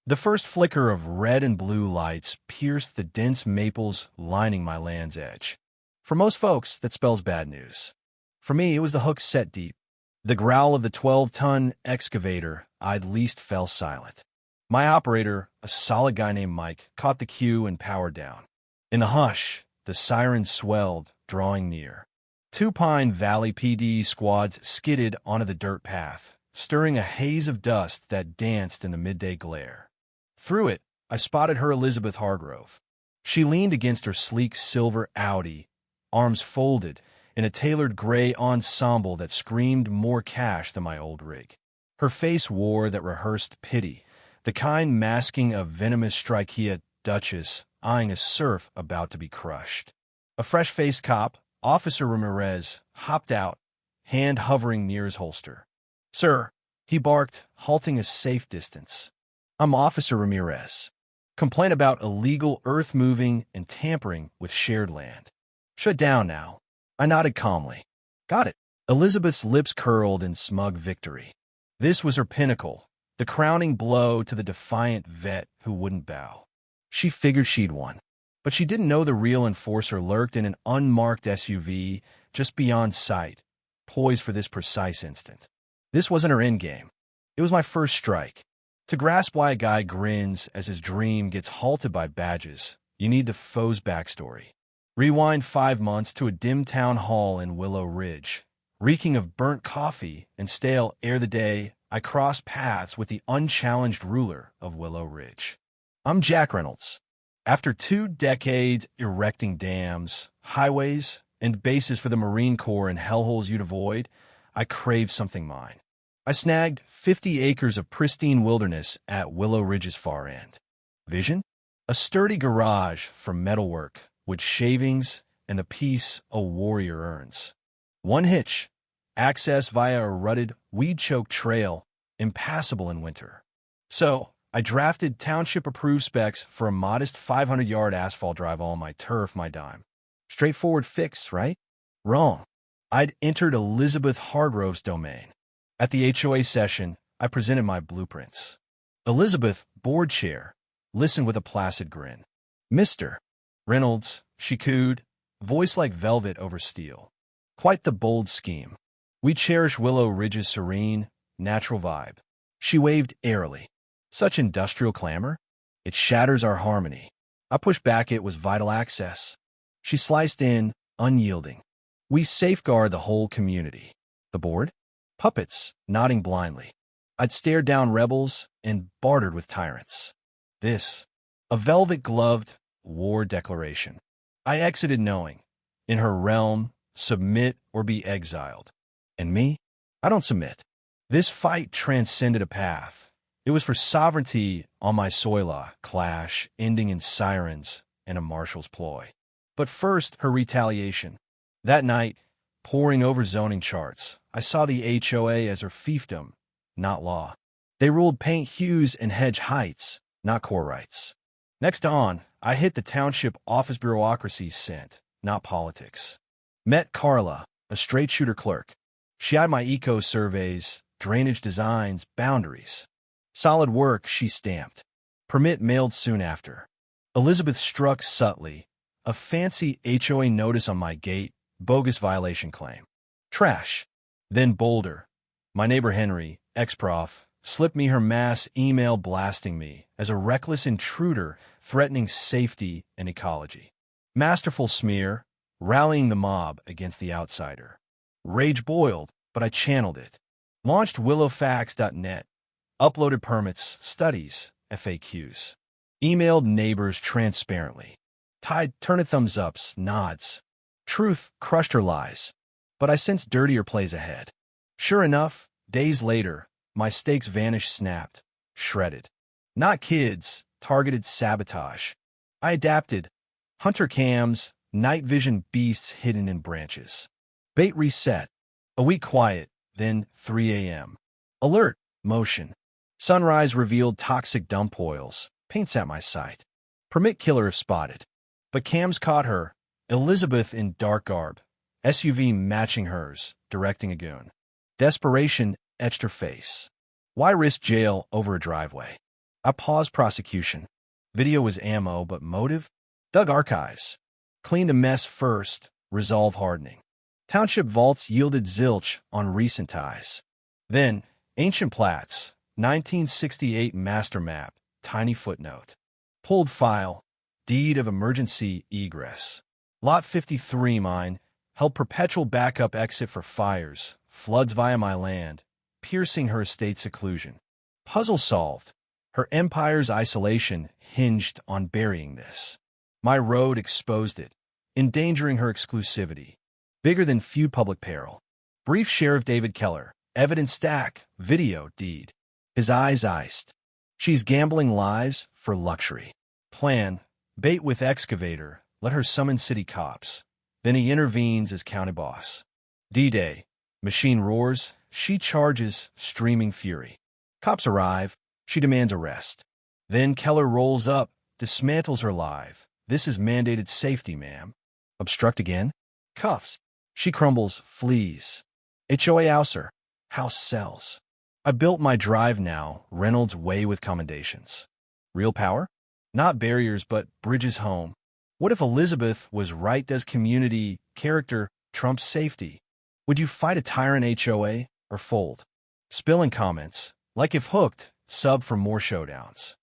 The first flicker of red and blue lights pierced the dense maples lining my land's edge. For most folks, that spells bad news. For me, it was the hook set deep. The growl of the 12-ton excavator I'd leased fell silent. My operator, a solid guy named Mike, caught the cue and powered down. In the hush, the siren swelled, drawing near. 2 Pine Valley PD squads skidded onto the dirt path, stirring a haze of dust that danced in the midday glare. Through it, I spotted her Elizabeth Hargrove. She leaned against her sleek silver Audi, arms folded, in a tailored gray ensemble that screamed more cash than my old rig. Her face wore that rehearsed pity, the kind masking a venomous Strikia duchess eyeing a serf about to be crushed. A fresh-faced cop, Officer Ramirez, hopped out, hand hovering near his holster. "Sir," he barked, halting a safe distance. "I'm Officer Ramirez. Complaint about illegal earth-moving and tampering with shared land." "Shut down now." I nodded calmly. "Got it." Elizabeth's lips curled in smug victory. This was her pinnacle, the crowning blow to the defiant vet who wouldn't bow. She figured she'd won, but she didn't know the real enforcer lurked in an unmarked SUV just beyond sight, poised for this precise instant. This wasn't her endgame. It was my first strike. To grasp why a guy grins as his dream gets halted by badges, you need the foe's backstory. Rewind 5 months to a dim town hall in Willow Ridge. Reeking of burnt coffee and stale ere the day, I crossed paths with the unchallenged ruler of Willow Ridge. "I'm Jack Reynolds. After 2 decades erecting dams, highways, and bases for the Marine Corps and hellholes you'd avoid, I craved something mine. I snagged 50 acres of pristine wilderness at Willow Ridge's far end. Vision? A sturdy garage for metalwork, with shavings and the peace a warrior earns. One hitch, access via a rutted, weed-choked trail, impassable in winter. So, I drafted township-approved specs for a modest 500-yard asphalt drive on my turf, my dime. Straightforward fix, right? Wrong. I'd entered Elizabeth Hargrove's domain. At the HOA session, I presented my blueprints. Elizabeth, board chair, listened with a placid grin. "Mr. Reynolds," she cooed, voice like velvet over steel. "Quite the bold scheme. We cherish Willow Ridge's serene, natural vibe." She waved airily. "Such industrial clamor? It shatters our harmony." I pushed back it was vital access. She sliced in, unyielding. "We safeguard the whole community." The board? Puppets, nodding blindly. I'd stared down rebels and bartered with tyrants. This, a velvet-gloved war declaration. I exited knowing, in her realm, submit or be exiled. And me? I don't submit. This fight transcended a path. It was for sovereignty on my soil, clash ending in sirens and a marshal's ploy. But first, her retaliation. That night, poring over zoning charts, I saw the HOA as her fiefdom, not law. They ruled paint hues and hedge heights, not core rights. Next on, I hit the township office bureaucracy's scent, not politics. Met Carla, a straight-shooter clerk. She eyed my eco-surveys, drainage designs, boundaries. Solid work, she stamped. Permit mailed soon after. Elizabeth struck subtly. A fancy HOA notice on my gate, bogus violation claim. Trash. Then bolder. My neighbor Henry, ex-prof, slipped me her mass email blasting me as a reckless intruder threatening safety and ecology. Masterful smear, rallying the mob against the outsider. Rage boiled, but I channeled it. Launched willowfax.net. Uploaded permits, studies, FAQs. Emailed neighbors transparently. Tied turn thumbs-ups, nods. Truth crushed her lies, but I sensed dirtier plays ahead. Sure enough, days later, my stakes vanished snapped, shredded. Not kids, targeted sabotage. I adapted. Hunter cams, night vision beasts hidden in branches. Bait reset. A week quiet, then 3 a.m. Alert, motion. Sunrise revealed toxic dump oils. Paints at my sight. Permit killer if spotted. But cams caught her. Elizabeth in dark garb. SUV matching hers, directing a goon. Desperation etched her face. Why risk jail over a driveway? I paused prosecution. Video was ammo, but motive? Dug archives. Cleaned a mess first, resolve hardening. Township vaults yielded zilch on recent ties. Then, ancient plats, 1968 master map, tiny footnote. Pulled file, deed of emergency egress. Lot 53 mine, held perpetual backup exit for fires, floods via my land, piercing her estate's seclusion. Puzzle solved. Her empire's isolation hinged on burying this. My road exposed it, endangering her exclusivity. Bigger than feud public peril. Brief Sheriff David Keller, evidence stack, video deed. His eyes iced. She's gambling lives for luxury. Plan, bait with excavator, let her summon city cops. Then he intervenes as county boss. D-Day. Machine roars, she charges, streaming fury. Cops arrive, she demands arrest. Then Keller rolls up, dismantles her live. This is mandated safety, ma'am. Obstruct again? Cuffs. She crumbles, flees. HOA ouser. House sells. I built my drive now, Reynolds Way with commendations. Real power? Not barriers, but bridges home. What if Elizabeth was right? Does community, character, trump safety? Would you fight a tyrant HOA or fold? Spill in comments. Like if hooked, sub for more showdowns.